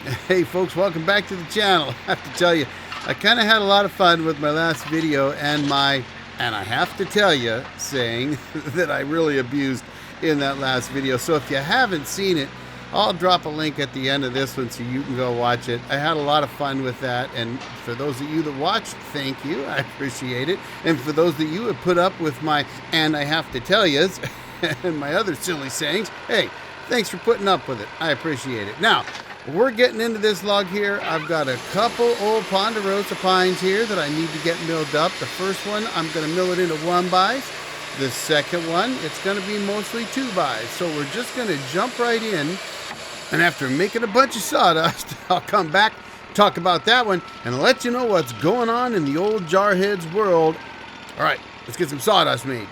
Hey folks, welcome back to the channel. I have to tell you, I kind of had a lot of fun with my last video and I have to tell you, saying that I really abused in that last video. So if you haven't seen it, I'll drop a link at the end of this one so you can go watch it. I had a lot of fun with that, and for those of you that watched, thank you. I appreciate it. And for those that you have put up with my "and I have to tell yous" and my other silly sayings, hey, thanks for putting up with it. I appreciate it. Now, we're getting into this log here. I've got a couple old ponderosa pines here that I need to get milled up. The first one, I'm going to mill it into 1x. The second one, it's going to be mostly 2x. So we're just going to jump right in. And after making a bunch of sawdust, I'll come back, talk about that one, and let you know what's going on in the old jarhead's world. All right, let's get some sawdust made.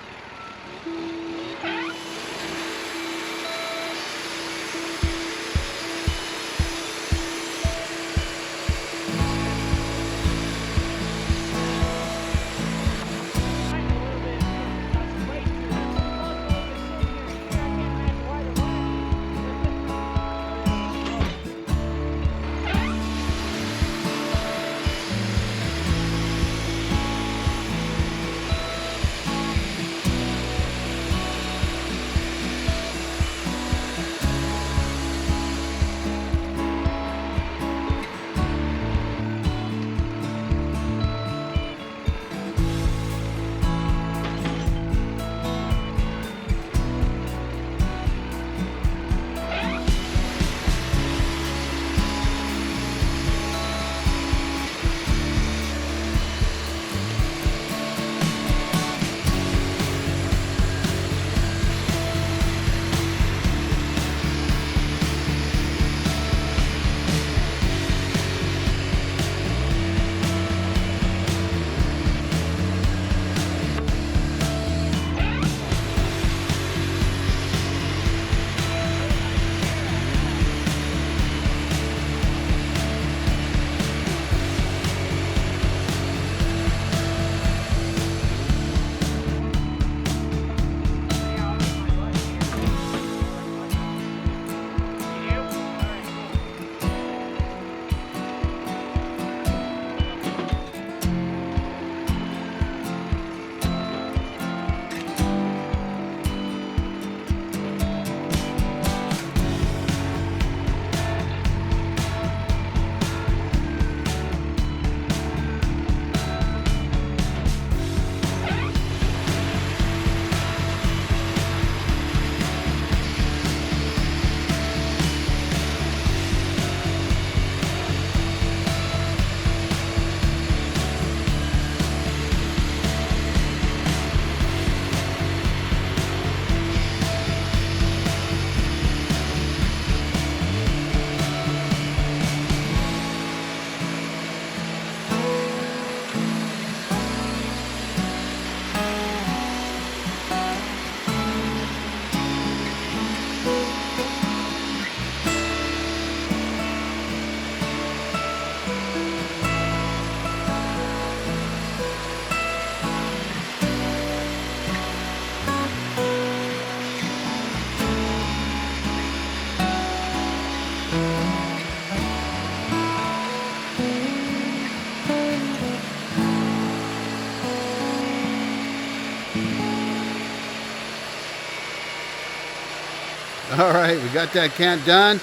All right, we got that cant done,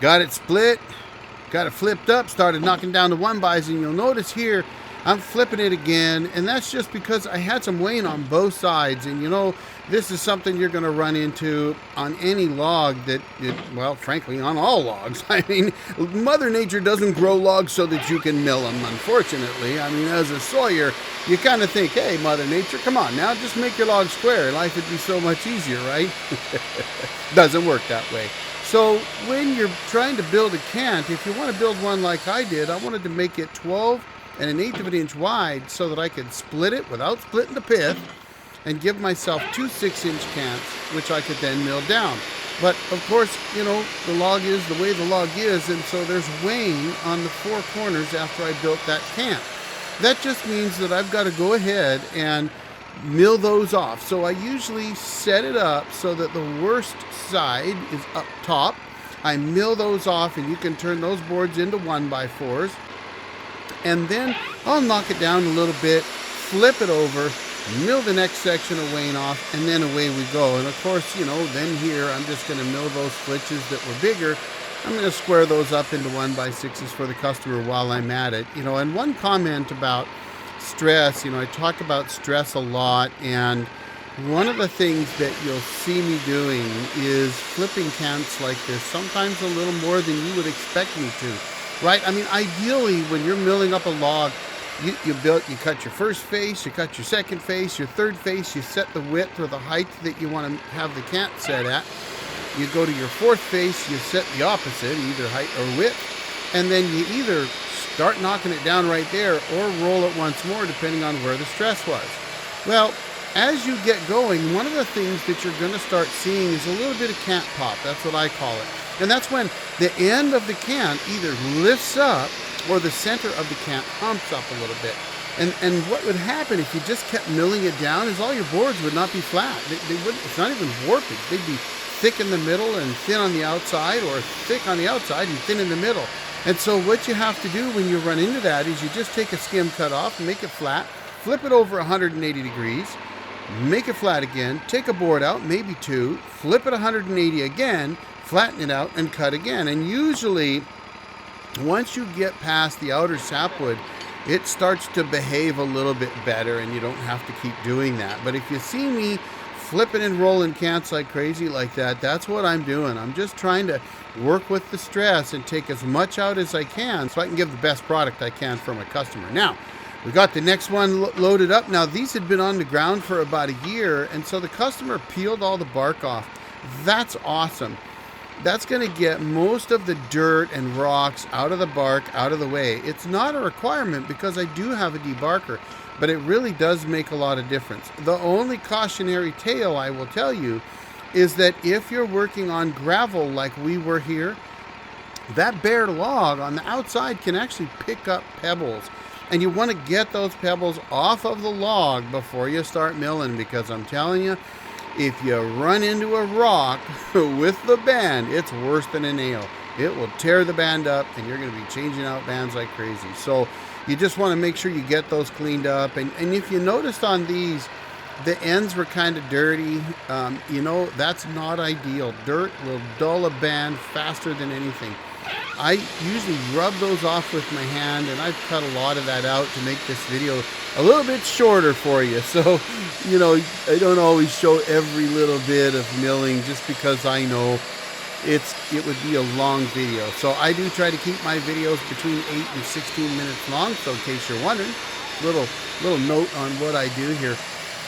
got it split, got it flipped up, started knocking down the 1x, and you'll notice here I'm flipping it again, and that's just because I had some wane on both sides. And you know, this is something you're going to run into on any log well, frankly, on all logs. I mean, Mother Nature doesn't grow logs so that you can mill them, unfortunately. I mean, as a sawyer, you kind of think, hey, Mother Nature, come on now, just make your log square. Life would be so much easier, right? Doesn't work that way. So when you're trying to build a cant, if you want to build one like I did, I wanted to make it 12 and 1/8 of an inch wide so that I could split it without splitting the pith and give myself 2 6-inch cants, which I could then mill down. But of course, you know, the log is the way the log is, and so there's wane on the 4 corners after I built that cant. That just means that I've got to go ahead and mill those off. So I usually set it up so that the worst side is up top I mill those off, and you can turn those boards into 1x4s. And then I'll knock it down a little bit, flip it over, mill the next section of Wayne off, and then away we go. And of course, you know, then here I'm just going to mill those flitches that were bigger. I'm going to square those up into 1x6s for the customer while I'm at it. You know, and one comment about stress, you know, I talk about stress a lot, and one of the things that you'll see me doing is flipping cants like this, sometimes a little more than you would expect me to, right? I mean, ideally, when you're milling up a log, you cut your first face, you cut your second face, your third face, you set the width or the height that you want to have the cant set at. You go to your fourth face, you set the opposite, either height or width, and then you either start knocking it down right there or roll it once more, depending on where the stress was. Well, as you get going, one of the things that you're going to start seeing is a little bit of cant pop. That's what I call it. And that's when the end of the cant either lifts up or the center of the cant humps up a little bit. And what would happen if you just kept milling it down is all your boards would not be flat. They wouldn't, it's not even warpage. They'd be thick in the middle and thin on the outside, or thick on the outside and thin in the middle. And so what you have to do when you run into that is you just take a skim cut off, make it flat, flip it over 180 degrees, make it flat again, take a board out, maybe two, flip it 180 again, flatten it out, and cut again. And usually, once you get past the outer sapwood, it starts to behave a little bit better, and you don't have to keep doing that. But if you see me flipping and rolling cants like crazy like that, that's what I'm doing. I'm just trying to work with the stress and take as much out as I can so I can give the best product I can for my customer. Now, we got the next one loaded up. Now, these had been on the ground for about a year, and so the customer peeled all the bark off. That's awesome. That's going to get most of the dirt and rocks out of the bark, out of the way. It's not a requirement because I do have a debarker, but it really does make a lot of difference. The only cautionary tale I will tell you is that if you're working on gravel like we were here, that bare log on the outside can actually pick up pebbles. And you want to get those pebbles off of the log before you start milling, because I'm telling you, if you run into a rock with the band, it's worse than a nail. It will tear the band up, and you're going to be changing out bands like crazy. So you just want to make sure you get those cleaned up. And if you noticed on these, the ends were kind of dirty. You know, that's not ideal. Dirt will dull a band faster than anything. I usually rub those off with my hand, and I've cut a lot of that out to make this video a little bit shorter for you. So, you know, I don't always show every little bit of milling just because I know it would be a long video. So I do try to keep my videos between 8 and 16 minutes long. So in case you're wondering, little note on what I do here.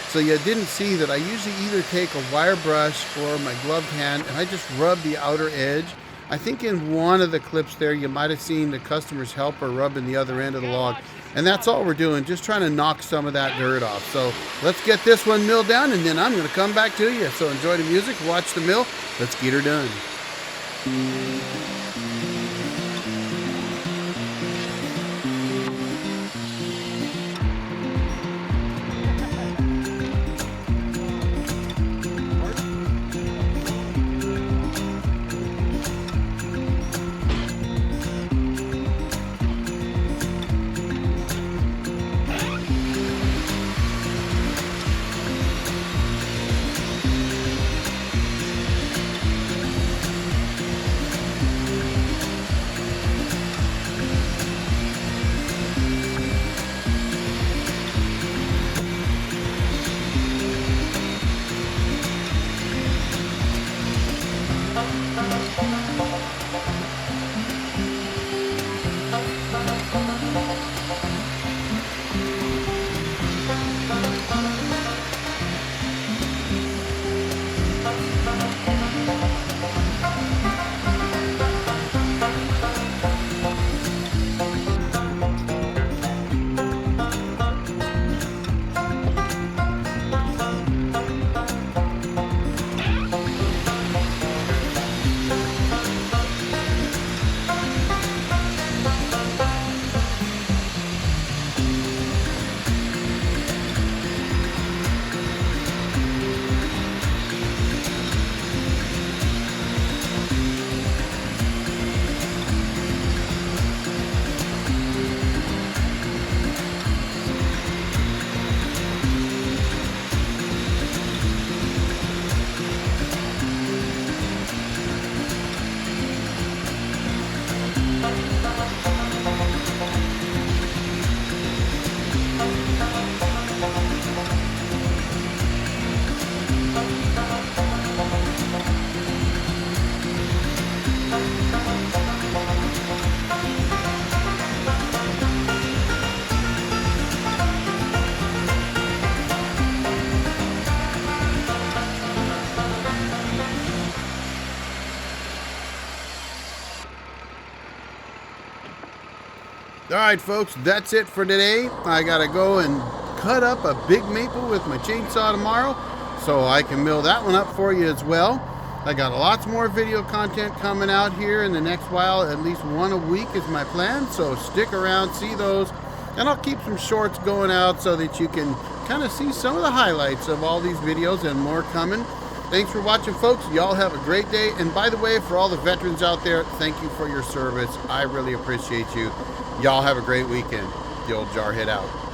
So you didn't see that I usually either take a wire brush or my gloved hand, and I just rub the outer edge. I think in one of the clips there, you might have seen the customer's helper rubbing the other end of the log. And that's all we're doing, just trying to knock some of that dirt off. So let's get this one milled down, and then I'm going to come back to you. So enjoy the music, watch the mill. Let's get her done. All right, folks, that's it for today. I got to go and cut up a big maple with my chainsaw tomorrow, so I can mill that one up for you as well. I got lots more video content coming out here in the next while. At least one a week is my plan, so stick around, see those. And I'll keep some shorts going out so that you can kind of see some of the highlights of all these videos and more coming. Thanks for watching, folks. Y'all have a great day. And by the way, for all the veterans out there, thank you for your service. I really appreciate you. Y'all have a great weekend. The old Jarhead out.